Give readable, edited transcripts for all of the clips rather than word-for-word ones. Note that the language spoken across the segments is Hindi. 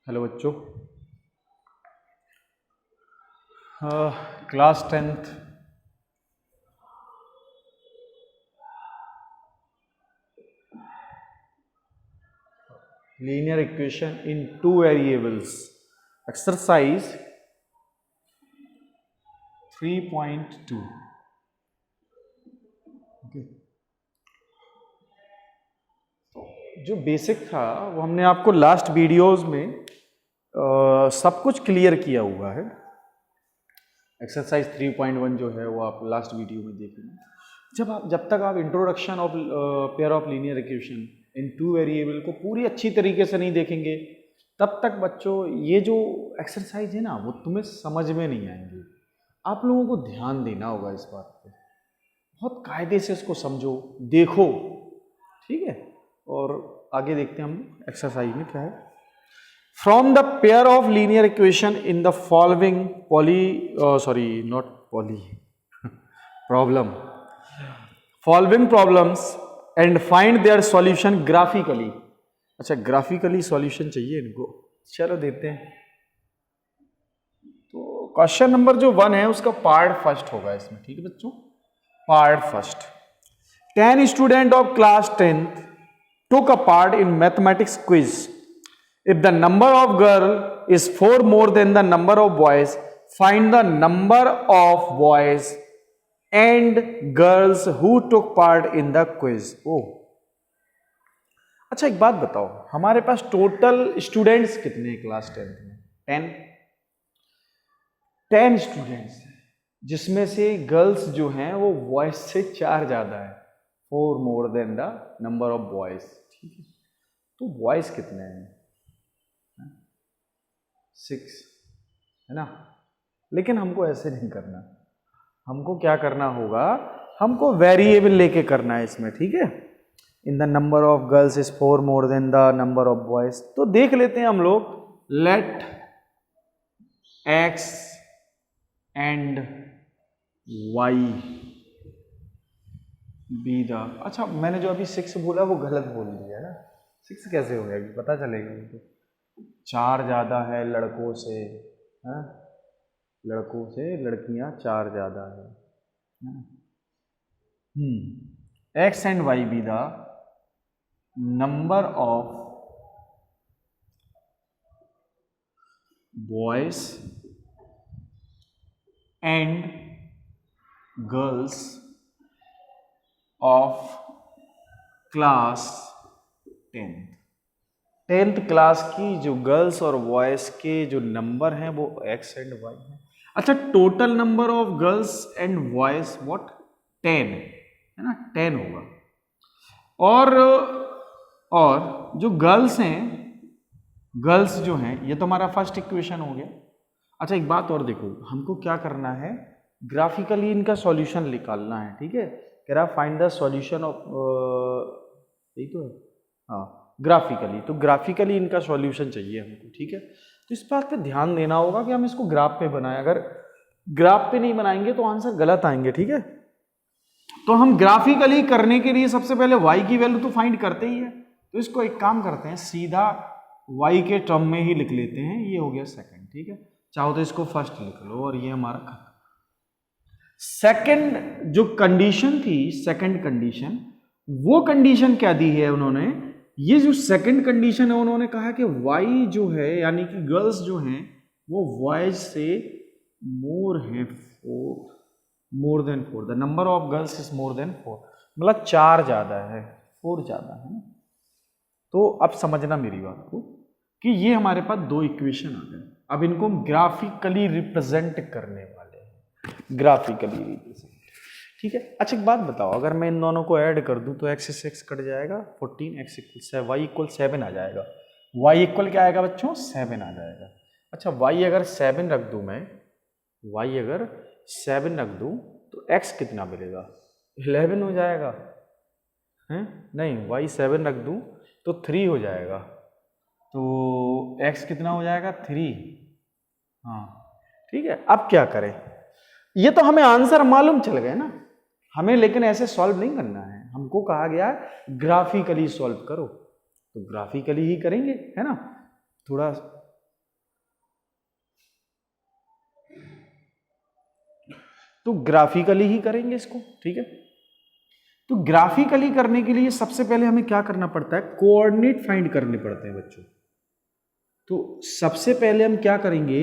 हेलो बच्चों, class 10th linear equation in two variables exercise 3.2। जो बेसिक था वो हमने आपको लास्ट वीडियोस में सब कुछ क्लियर किया हुआ है। एक्सरसाइज 3.1 जो है वो आप लास्ट वीडियो में देख लेंगे। जब तक आप introduction of pair of linear equation in two variable को पूरी अच्छी तरीके से नहीं देखेंगे तब तक बच्चों ये जो एक्सरसाइज है ना वो तुम्हें समझ में नहीं आएंगे। आप लोगों को ध्यान देना होगा इस बात पे, बहुत कायदे से इसको समझो, देखो, ठीक है। और आगे देखते हैं हम एक्सरसाइज में क्या है। From the pair of linear equation in the following following problems and find their solution graphically. अच्छा, ग्राफिकली सॉल्यूशन चाहिए इनको, चलो देते हैं। तो क्वेश्चन नंबर जो 1 है उसका पार्ट फर्स्ट होगा इसमें, ठीक है बच्चों। Part first, 10 student of class 10th took a part in mathematics quiz. If the number of girls is 4 more than the number of boys, find the number of boys and girls who took part in the quiz. Oh, अच्छा एक बात बताओ, हमारे पास टोटल स्टूडेंट्स कितने हैं क्लास 10th में? 10 स्टूडेंट्स हैं, जिसमें से गर्ल्स जो हैं वो बॉयज से 4 ज्यादा है, 4 more than the number of boys, ठीक है। तो बॉयज कितने हैं? 6 है ना। लेकिन हमको ऐसे नहीं करना, हमको क्या करना होगा, हमको वेरिएबल लेके करना है इसमें, ठीक है। In the number of girls is 4 more than the number of boys। तो देख लेते हैं हम लोग, let x and y be the, अच्छा मैंने जो अभी 6 बोला वो गलत बोल दिया है ना। 6 कैसे हो गया अभी पता चलेगा मुझे। 4 ज्यादा है लड़कों से, है? लड़कों से लड़कियां 4 ज्यादा है। X and y be the number of boys and girls of class 10th class की जो गर्ल्स और बॉयज के जो नंबर हैं वो एक्स एंड वाई है। अच्छा, total number of girls and boys what? 10 है ना, 10 होगा। और जो गर्ल्स हैं, गर्ल्स जो हैं, ये तो हमारा फर्स्ट इक्वेशन हो गया। अच्छा एक बात और देखो, हमको क्या करना है, ग्राफिकली इनका सॉल्यूशन निकालना है, ठीक है। कह रहा फाइंड द सॉल्यूशन ऑफ, यही तो है, हाँ, ग्राफिकली। तो ग्राफिकली इनका सॉल्यूशन चाहिए हमको, ठीक है। तो इस बात पे ध्यान देना होगा कि हम इसको ग्राफ पे बनाएं। अगर ग्राफ पे नहीं बनाएंगे तो आंसर गलत आएंगे, ठीक है। तो हम ग्राफिकली करने के लिए सबसे पहले y की वैल्यू तो फाइंड करते ही है, तो इसको एक काम करते हैं, सीधा y के टर्म में ही लिख लेते हैं। ये हो गया सेकंड, ठीक है। चाहो तो इसको फर्स्ट लिख लो और ये हमारा सेकंड जो कंडीशन थी, सेकंड कंडीशन, वो कंडीशन क्या दी है उन्होंने, ये जो सेकंड कंडीशन है उन्होंने कहा कि y जो है यानी कि गर्ल्स जो हैं वो बॉयज से मोर है, more than 4, the number of girls is more than 4, मतलब 4 ज्यादा है, 4 ज्यादा है। तो अब समझना मेरी बात को कि ये हमारे पास 2 इक्वेशन आ गए। अब इनको हम ग्राफिकली रिप्रेजेंट करने वाले हैं, ग्राफिकली रिप्रेजेंट, ठीक है। अच्छा एक बात बताओ, अगर मैं इन दोनों को ऐड कर दूं तो x से x कट जाएगा, 14, x इक्वल y इक्वल 7 आ जाएगा। y इक्वल क्या आएगा बच्चों? 7 आ जाएगा। अच्छा y अगर 7 रख दूं मैं, y अगर 7 रख दूं तो x कितना मिलेगा? 11 हो जाएगा, हैं? नहीं, y 7 रख दूं तो 3 हो जाएगा, तो x कितना हो जाएगा? 3, हाँ ठीक है। अब क्या करें, ये तो हमें आंसर मालूम चल गए ना हमें, लेकिन ऐसे सॉल्व नहीं करना है, हमको कहा गया है ग्राफिकली सॉल्व करो, तो ग्राफिकली ही करेंगे, है ना। थोड़ा तो ग्राफिकली ही करेंगे इसको, ठीक है। तो ग्राफिकली करने के लिए सबसे पहले हमें क्या करना पड़ता है, कोऑर्डिनेट फाइंड करने पड़ते हैं बच्चों। तो सबसे पहले हम क्या करेंगे,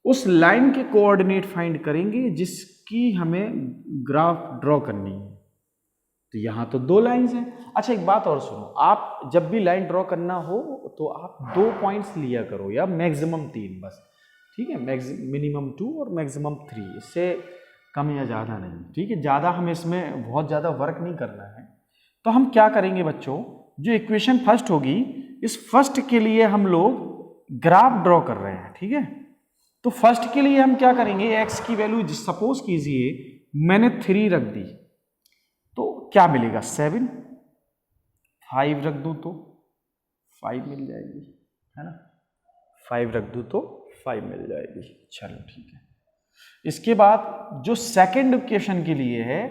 उस लाइन के कोऑर्डिनेट फाइंड करेंगे जिसकी हमें ग्राफ ड्रॉ करनी है। तो यहां तो 2 लाइंस हैं। अच्छा एक बात और सुनो, आप जब भी लाइन ड्रॉ करना हो तो आप 2 पॉइंट्स लिया करो या मैक्सिमम 3 बस, ठीक है। मिनिमम 2 और मैक्सिमम 3, इससे कम या ज़्यादा नहीं, ठीक है। ज़्यादा हमें इसमें बहुत ज़्यादा वर्क नहीं करना है। तो हम क्या करेंगे बच्चों, जो इक्वेशन फर्स्ट होगी, इस फर्स्ट के लिए हम लोग ग्राफ ड्रॉ कर रहे हैं, ठीक है। तो फर्स्ट के लिए हम क्या करेंगे, x की वैल्यू सपोज कीजिए मैंने 3 रख दी, तो क्या मिलेगा 7, 5 रख दूं तो 5 मिल जाएगी, है ना। 5 रख दूं तो 5 मिल जाएगी। चलो ठीक है। इसके बाद जो सेकंड इक्वेशन के लिए है,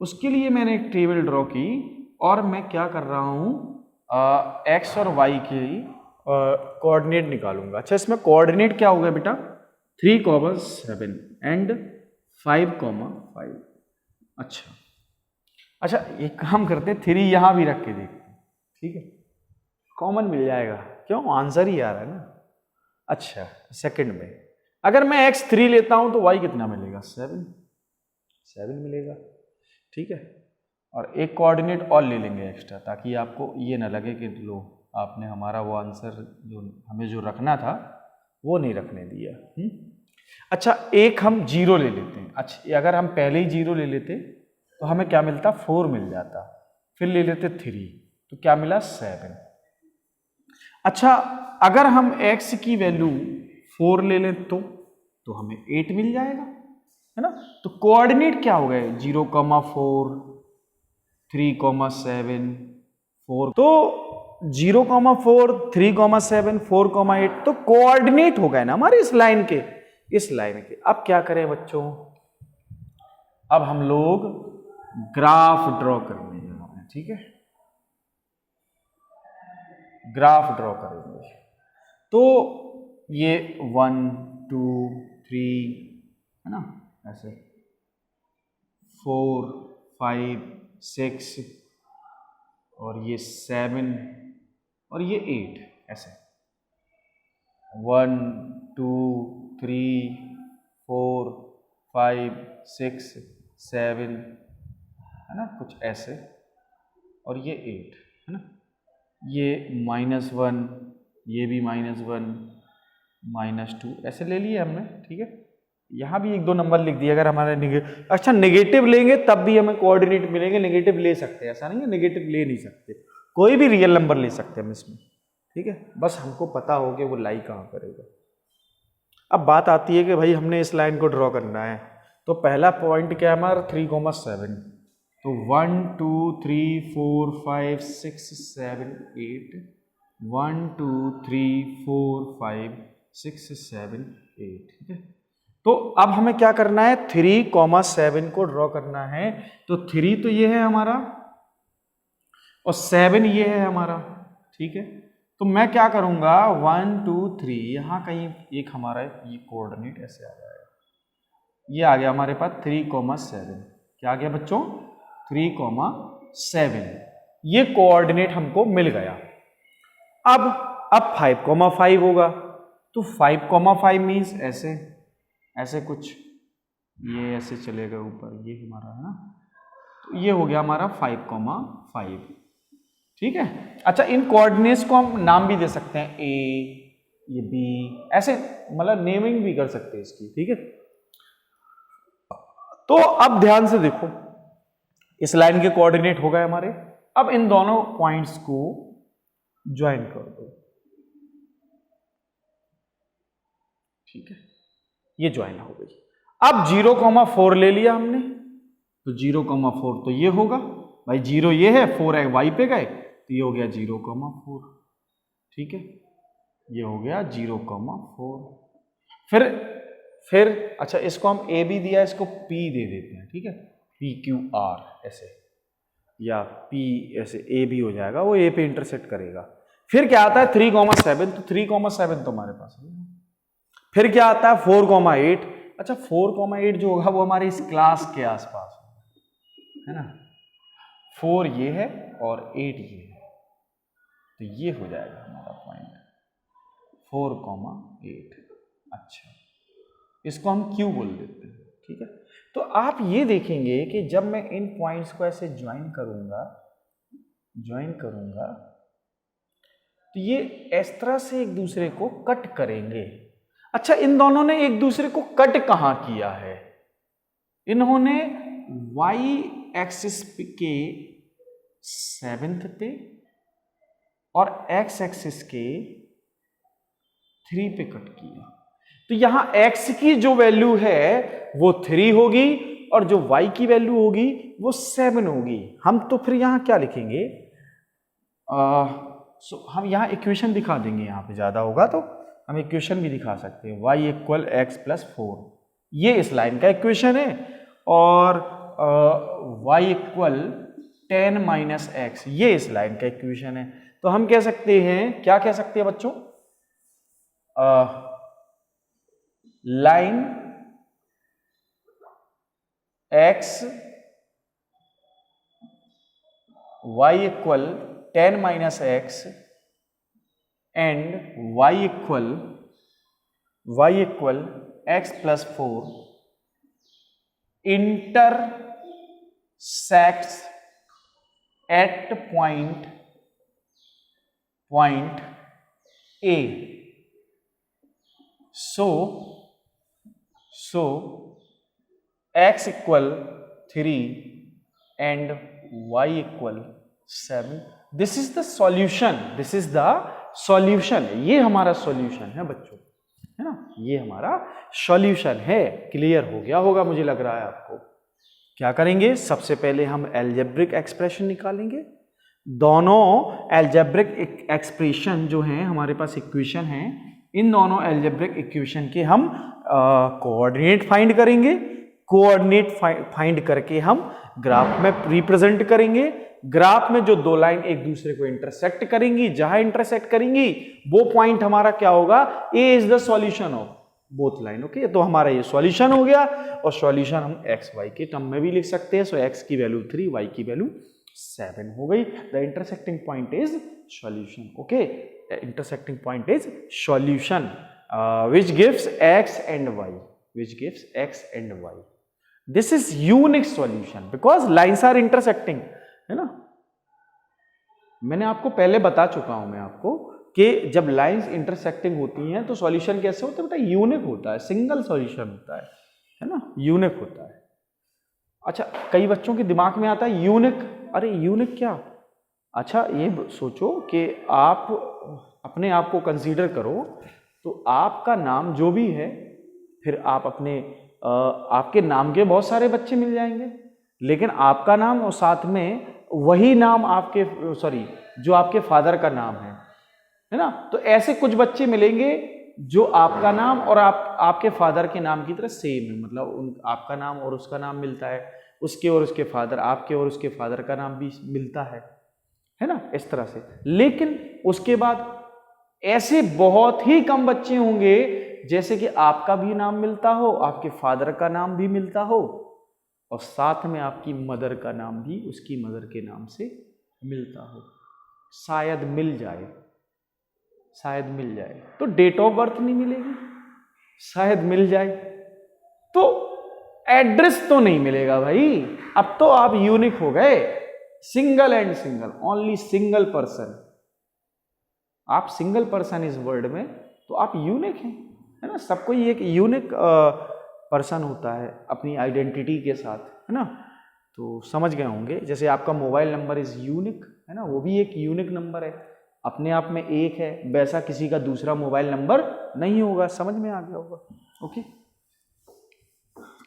उसके लिए मैंने एक टेबल ड्रॉ की और मैं क्या कर रहा हूं, x और y के कोऑर्डिनेट निकालूंगा। अच्छा इसमें कोऑर्डिनेट क्या होगा बेटा, 3,7 एंड 5,5। अच्छा एक काम करते हैं, 3 यहां भी रख के देखते हैं, ठीक है, कॉमन मिल जाएगा, क्यों, आंसर ही आ रहा है ना। अच्छा सेकंड में अगर मैं x3 लेता हूं तो y कितना मिलेगा, 7 मिलेगा, ठीक है। और एक कोऑर्डिनेट और ले लेंगे एक्स्ट्रा, ताकि आपको ये ना लगे कि लो आपने हमारा वो आंसर जो हमें जो रखना था वो नहीं रखने दिया। अच्छा एक हम 0 ले लेते हैं। अच्छा अगर हम पहले ही 0 ले लेते तो हमें क्या मिलता, 4 मिल जाता। फिर ले लेते 3 तो क्या मिला, 7। अच्छा अगर हम x की वैल्यू 4 ले लें तो हमें 8 मिल जाएगा, है ना। तो कोऑर्डिनेट क्या हो गए, 0,4, 3,7, 4। तो 0,4, 3,7, 4,8 तो कोऑर्डिनेट हो गए ना हमारे इस लाइन के, अब क्या करें बच्चों, अब हम लोग ग्राफ ड्रॉ करने हैं, ठीक है। ग्राफ ड्रॉ करेंगे तो ये 1, 2, 3 है ना, ऐसे 4, 5, 6 और ये 7 और ये 8, ऐसे 1, 2, 3, 4, 5, 6, 7 है ना, कुछ ऐसे, और ये 8 है ना, ये -1, ये भी -1, -2 ऐसे ले लिए हमने, ठीक है। यहाँ भी 1-2 नंबर लिख दिए। अगर हमारे अच्छा नेगेटिव लेंगे तब भी हमें कोऑर्डिनेट मिलेंगे, नेगेटिव ले सकते हैं, ऐसा नहीं है नेगेटिव ले नहीं सकते, कोई भी रियल नंबर ले सकते हैं हम इसमें, ठीक है। बस हमको पता हो कि वो लाई कहाँ करेगा। अब बात आती है कि भाई हमने इस लाइन को ड्रॉ करना है, तो पहला पॉइंट क्या है हमारा, 3,7। तो 1, 2, 3, 4, 5, 6, 7, 8, 1, 2, 3, 4, 5, 6, 7, 8, ठीक है। तो अब हमें क्या करना है, 3,7 को ड्रॉ करना है। तो 3 तो ये है हमारा और 7 ये है हमारा, ठीक है। तो मैं क्या करूंगा, 1, 2, 3 यहां कहीं एक हमारा ये कोऑर्डिनेट ऐसे आ जाएगा, ये आ गया हमारे पास 3,7। क्या आ गया बच्चों, 3,7, ये कोऑर्डिनेट हमको मिल गया। अब 5,5 होगा, तो 5,5 मीन्स ऐसे कुछ, ये ऐसे चलेगा ऊपर, ये हमारा है ना, तो ये हो गया हमारा 5,5, ठीक है। अच्छा इन कोऑर्डिनेट्स को हम नाम भी दे सकते हैं, ए, ये बी, ऐसे मतलब नेमिंग भी कर सकते हैं इसकी, ठीक है। तो अब ध्यान से देखो, इस लाइन के कोऑर्डिनेट हो गए हमारे। अब इन दोनों पॉइंट्स को ज्वाइन कर दो, ठीक है, ये ज्वाइन हो गई। अब 0,4 ले लिया हमने, तो 0,4 तो ये होगा भाई, 0 ये है, 4 है y पे गए, तो ये हो गया 0,4, ठीक है, ये हो गया 0,4। फिर अच्छा इसको हम a भी दिया, इसको p दे देते हैं, ठीक है, PQR ऐसे, या p ऐसे, a भी हो जाएगा, वो a पे इंटरसेक्ट करेगा। फिर क्या आता है 3,7, तो 3,7 तो हमारे पास है। फिर क्या आता है 4,8, अच्छा 4,8 जो होगा वो हमारे इस क्लास के आसपास है ना, 4 ये है और 8 ये है, तो ये हो जाएगा हमारा पॉइंट 4,8। अच्छा, इसको हम Q बोल देते हैं, ठीक है। तो आप ये देखेंगे कि जब मैं इन पॉइंट्स को ऐसे ज्वाइन करूंगा तो ये इस तरह से एक दूसरे को कट करेंगे। अच्छा, इन दोनों ने एक दूसरे को कट कहां किया है? इन्होंने y एक्सिस के 7th पे और x एक्सिस के 3 पे कट किया। तो यहां x की जो वैल्यू है वो 3 होगी और जो y की वैल्यू होगी वो 7 होगी। हम तो फिर यहां क्या लिखेंगे, हम यहां इक्वेशन दिखा देंगे, यहां पे ज्यादा होगा तो हम इक्वेशन भी दिखा सकते हैं। y इक्वल एक्स प्लस 4, ये इस लाइन का इक्वेशन है, और y इक्वल 10 माइनस एक्स, ये इस लाइन का इक्वेशन है। तो हम कह सकते हैं, क्या कह सकते हैं बच्चों, line x y equal 10 minus x and y equal x plus 4 intersects at point A. So x equal 3 and y equal 7. This is the solution. ये हमारा सॉल्यूशन है बच्चों, है ना, ये हमारा सॉल्यूशन है। क्लियर हो गया होगा मुझे लग रहा है आपको। क्या करेंगे, सबसे पहले हम अलजेब्रिक एक्सप्रेशन निकालेंगे। दोनों अलजेब्रिक एक्सप्रेशन जो हैं हमारे पास इक्वेशन हैं, इन दोनों अलजेब्रिक इक्वेशन के हम कोऑर्डिनेट फाइंड करेंगे। कोऑर्डिनेट फाइंड करके हम ग्राफ में रिप्रेजेंट करेंगे। ग्राफ में जो दो लाइन एक दूसरे को इंटरसेक्ट करेंगी, जहां इंटरसेक्ट करेंगी वो पॉइंट हमारा क्या होगा, A is the solution of both line. Okay, तो हमारा ये सॉल्यूशन हो गया, और सॉल्यूशन हम एक्स वाई के टर्म में भी लिख सकते हैं। सो एक्स की वैल्यू 3, वाई की वैल्यू 7 हो गई। The intersecting point is solution. Okay, intersecting point is solution which gives x and y. This is unique solution because lines are intersecting, है ना। मैंने आपको पहले बता चुका हूं मैं आपको कि जब लाइंस इंटरसेक्टिंग होती हैं तो सॉल्यूशन कैसे होता है बेटा, यूनिक होता है, सिंगल सॉल्यूशन होता है ना, यूनिक होता है। अच्छा, कई बच्चों के दिमाग में आता है यूनिक, अरे यूनिक क्या? अच्छा, ये सोचो कि आप अपने आप को कंसीडर करो, तो आपका नाम जो भी है, फिर आप आपके नाम के बहुत सारे बच्चे मिल जाएंगे, लेकिन आपका नाम और साथ में वही नाम जो आपके फादर का नाम है ना। तो ऐसे कुछ बच्चे मिलेंगे जो आपका नाम और आपके फादर के नाम की तरह सेम है, मतलब आपका नाम और उसका नाम मिलता है, उसके और उसके फादर, आपके और उसके फादर का नाम भी मिलता है ना, इस तरह से। लेकिन उसके बाद ऐसे बहुत ही कम बच्चे होंगे जैसे कि आपका भी नाम मिलता हो, आपके फादर का नाम भी मिलता हो, और साथ में आपकी मदर का नाम भी उसकी मदर के नाम से मिलता हो। शायद मिल जाए, तो डेट ऑफ बर्थ नहीं मिलेगी, शायद मिल जाए, तो एड्रेस तो नहीं मिलेगा भाई। अब तो आप यूनिक हो गए, single and single, only single person. आप सिंगल पर्सन इस वर्ल्ड में, तो आप यूनिक हैं, है ना। सबको ये एक यूनिक पर्सन होता है अपनी आइडेंटिटी के साथ, है ना। तो समझ गए होंगे, जैसे आपका मोबाइल नंबर इज यूनिक, है ना, वो भी एक यूनिक नंबर है, अपने आप में एक है, वैसा किसी का दूसरा मोबाइल नंबर नहीं होगा। समझ में आ गया होगा। ओके,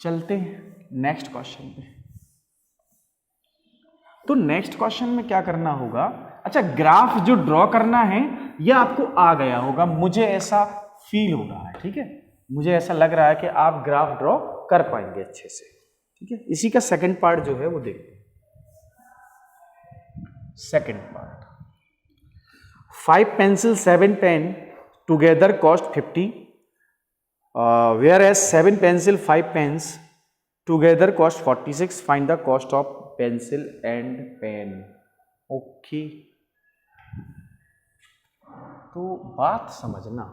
चलते हैं नेक्स्ट क्वेश्चन पे। तो नेक्स्ट क्वेश्चन में क्या करना होगा, अच्छा ग्राफ जो ड्रॉ करना है ये आपको आ गया होगा, मुझे ऐसा फील हो रहा है, ठीक है, मुझे ऐसा लग रहा है कि आप ग्राफ ड्रॉ कर पाएंगे अच्छे से, ठीक है। इसी का सेकंड पार्ट जो है वो देखते हैं। Second part, 5 pencils 7 pen together cost 50, whereas 7 pencil 5 pens together cost 46, find the cost of pencil and pen. Okay, तो बात समझना,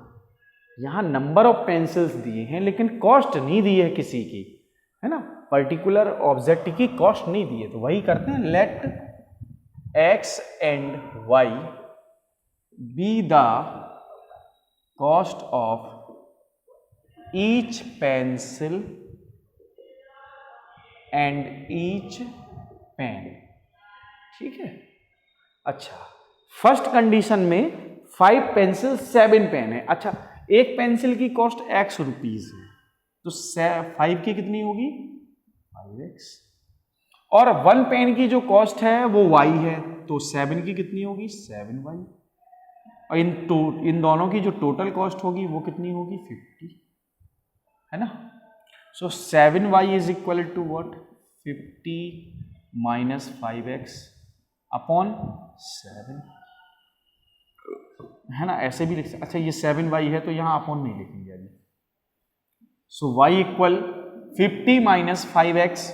यहाँ नंबर ऑफ पेंसिल्स दिए हैं लेकिन कॉस्ट नहीं दी है किसी की, है ना, पर्टिकुलर ऑब्जेक्ट की कॉस्ट नहीं दी है। तो वही करते हैं, let x and y be the cost of each pencil and each pen. ठीक है, अच्छा, फर्स्ट कंडीशन में 5 पेंसिल 7 पेन है। अच्छा, एक पेंसिल की कॉस्ट x रुपीज है, तो 5 की कितनी होगी 5x, और 1 पेन की जो कॉस्ट है वो y है, तो 7 की कितनी होगी 7y, और इन दोनों की जो टोटल कॉस्ट होगी वो कितनी होगी 50, है ना। So 7y is equal to what 50 minus 5x upon 7, है ना, ऐसे भी लिख सकते। अच्छा, ये 7y है तो यहां अपॉन नहीं लिखेंगे अभी। सो y equal 50 minus 5x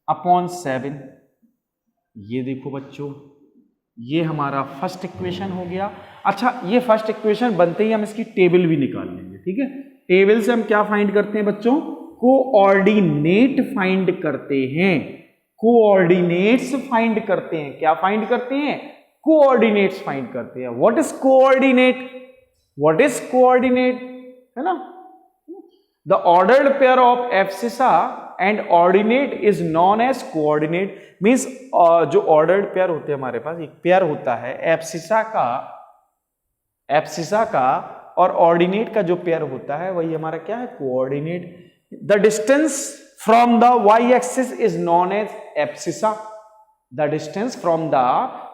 upon 7। ये देखो बच्चों, ये हमारा फर्स्ट इक्वेशन हो गया। अच्छा, ये फर्स्ट इक्वेशन बनते ही हम इसकी टेबल भी निकाल लेंगे। ठीक है, टेबल से हम क्या फाइंड करते हैं बच्चों, कोऑर्डिनेट फाइंड करते हैं, कोऑर्डिनेट्स फाइंड करते हैं। क्या फाइंड करते हैं, कोऑर्डिनेट्स फाइंड करते हैं। What is coordinate, what is coordinate, है ना, the ordered pair of abscissa and ordinate is known as coordinate. Means जो ऑर्डर्ड पेयर होते हैं हमारे पास, एक पेयर होता है एब्सिसा का और ऑर्डिनेट का जो पेयर होता है वही हमारा क्या है, coordinate. The distance from the Y axis is known as abscissa, the distance from the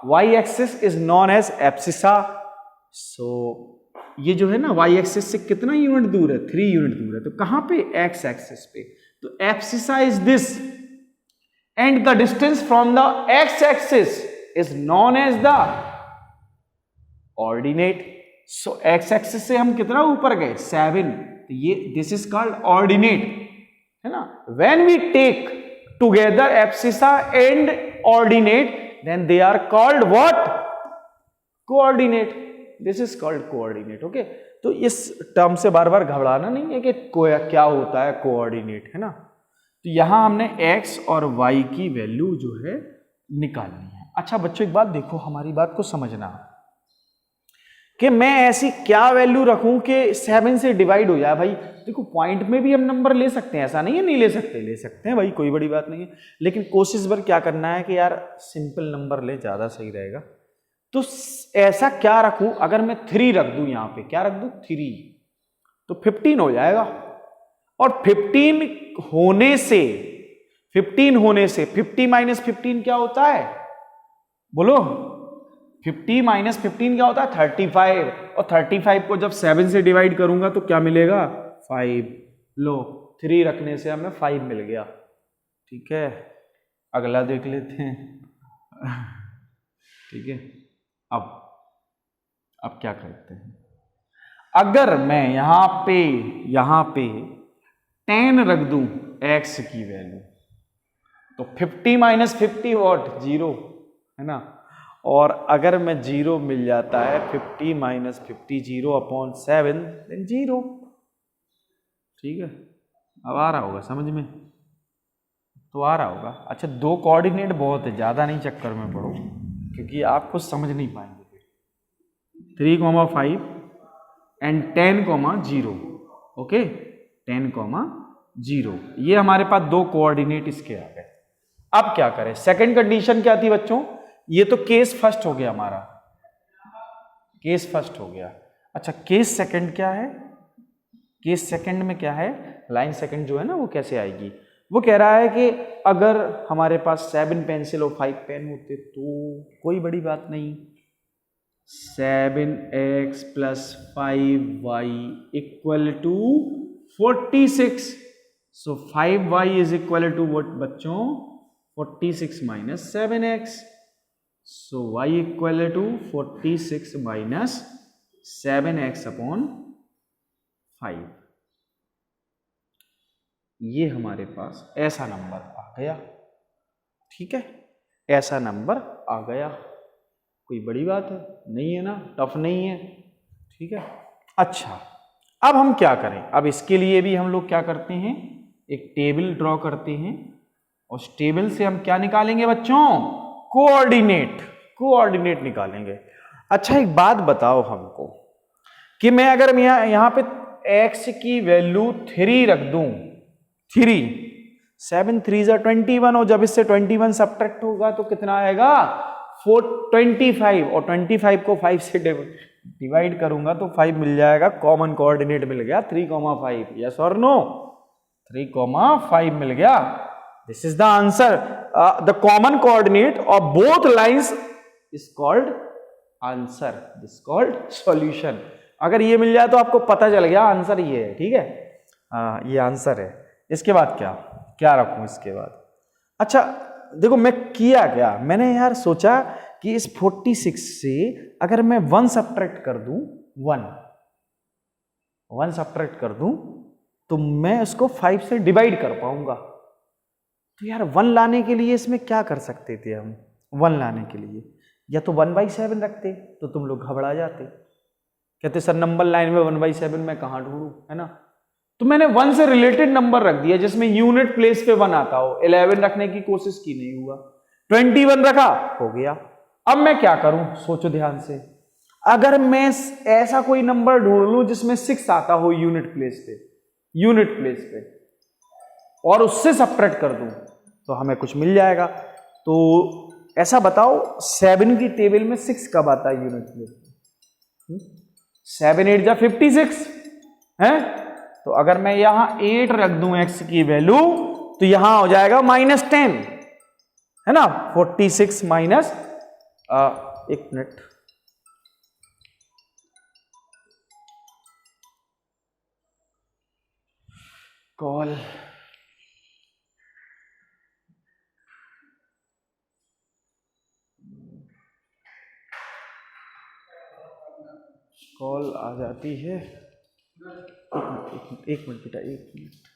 Y axis is known as abscissa. So ये जो है ना वाई एक्सिस से कितना यूनिट दूर है, 3 यूनिट दूर है, तो कहां पे, एक्स एक्सिस पे, तो abscissa is this and the distance from the x axis is known as the ordinate. So x axis से हम कितना ऊपर गए 7, तो ये दिस इज कॉल्ड ऑर्डिनेट, है ना। When we take together abscissa and ordinate then they are called what, coordinate, this is called coordinate. Okay, तो इस टर्म से बार बार घबराना नहीं है कि क्या होता है कोऑर्डिनेट, है ना। तो यहां हमने x और y की वैल्यू जो है निकालनी है। अच्छा बच्चों, एक बात देखो, हमारी बात को समझना कि मैं ऐसी क्या वैल्यू रखूं कि 7 से डिवाइड हो जाए। भाई देखो, पॉइंट में भी हम नंबर ले सकते हैं, ऐसा नहीं है नहीं ले सकते, ले सकते हैं भाई, कोई बड़ी बात नहीं है, लेकिन कोशिश भर क्या करना है कि यार सिंपल नंबर ले, ज्यादा सही रहेगा। तो ऐसा क्या रखूं, अगर मैं 3 रख दूं, यहां पे क्या रख दूं 3, तो 15 हो जाएगा। और 15 होने से 50 माइनस 15 क्या होता है, बोलो, 50 माइनस 15 क्या होता है 35, और 35 को जब 7 से डिवाइड करूंगा तो क्या मिलेगा 5। लो, 3 रखने से हमें 5 मिल गया। ठीक है, अगला देख लेते हैं। ठीक है, अब क्या करते हैं, अगर मैं यहां पे 10 रख दूं x की वैल्यू, तो 50 माइनस 50 वॉट 0, है ना। और अगर मैं 0 मिल जाता है, 50 माइनस 50 0 अपॉन 7 देन 0। ठीक है, अब आ रहा होगा समझ में, तो आ रहा होगा। अच्छा, 2 कोऑर्डिनेट बहुत है, ज्यादा नहीं चक्कर में पड़ो, क्योंकि आप कुछ समझ नहीं पाएंगे। 3,5 एंड 10,0। ओके, 10,0, ये हमारे पास 2 कोऑर्डिनेट इसके आ गए। अब क्या करें, सेकंड कंडीशन क्या थी बच्चों, ये तो केस फर्स्ट हो गया हमारा, केस फर्स्ट हो गया। अच्छा, केस सेकंड क्या है, केस सेकंड में क्या है, लाइन सेकंड जो है ना वो कैसे आएगी, वो कह रहा है कि अगर हमारे पास 7 पेंसिल और 5 पेन होते तो कोई बड़ी बात नहीं, 7x plus 5y equal to 46। So 5y is equal to what बच्चों, 46 minus 7x। So y equal to 46 minus 7x upon 5। ये हमारे पास ऐसा नंबर आ गया। ठीक है, ऐसा नंबर आ गया। कोई बड़ी बात है नहीं है ना, टफ नहीं है। ठीक है, अच्छा अब हम क्या करें, अब इसके लिए भी हम लोग क्या करते हैं, एक टेबल ड्रॉ करते हैं। उस टेबल से हम क्या निकालेंगे बच्चों, कोऑर्डिनेट निकालेंगे। अच्छा एक बात बताओ हमको कि मैं अगर यहाँ पे x की वैल्यू 3 रख दूं, 3, 7 3 21, और जब इससे 21 सब्ट्रैक्ट होगा तो कितना आएगा 25, और 25 को 5 से डिवाइड करूंगा तो 5 मिल जाएगा, कॉमन कोऑर्डिनेट मिल गया 3,5। यस और नो, 3,5 मिल गया। This is the answer. The common coordinate of both lines is called answer, this called solution. अगर ये मिल जाए तो आपको पता चल गया आंसर ये है। ठीक है, ये आंसर है। इसके बाद क्या रखूं इसके बाद, अच्छा देखो मैं किया क्या, मैंने यार सोचा कि इस 46 से अगर मैं 1 सब्ट्रैक्ट कर दूं, 1 सब्ट्रैक्ट कर दूं तो मैं उसको 5 से डिवाइड कर पाऊंगा। तो यार 1 लाने के लिए इसमें क्या कर सकते थे हम, 1 लाने के लिए या तो 1/7 रखते तो तुम लोग घबरा जाते, कहते सर नंबर लाइन में 1/7 मैं कहाँ ढूंढूं, है ना। तो मैंने 1 से रिलेटेड नंबर रख दिया जिसमें यूनिट प्लेस पे 1 आता हो। 11 रखने की कोशिश की, नहीं हुआ। 21 रखा, हो गया। अब मैं क्या करूं, सोचो ध्यान से। अगर मैं ऐसा कोई नंबर ढूंढ लूं जिसमें 6 आता हो यूनिट प्लेस पे और उससे सब्ट्रैक्ट कर दूं तो हमें कुछ मिल जाएगा। तो ऐसा बताओ 7 की टेबल में 6 कब आता है यूनिट प्लेस? 7 8 जा 56 है। तो अगर मैं यहां 8 रख दूं x की वैल्यू तो यहां हो जाएगा -10, है ना। 46 माइनस, एक मिनट, कॉल आ जाती है। एक मिनट बेटा, एक मिनट।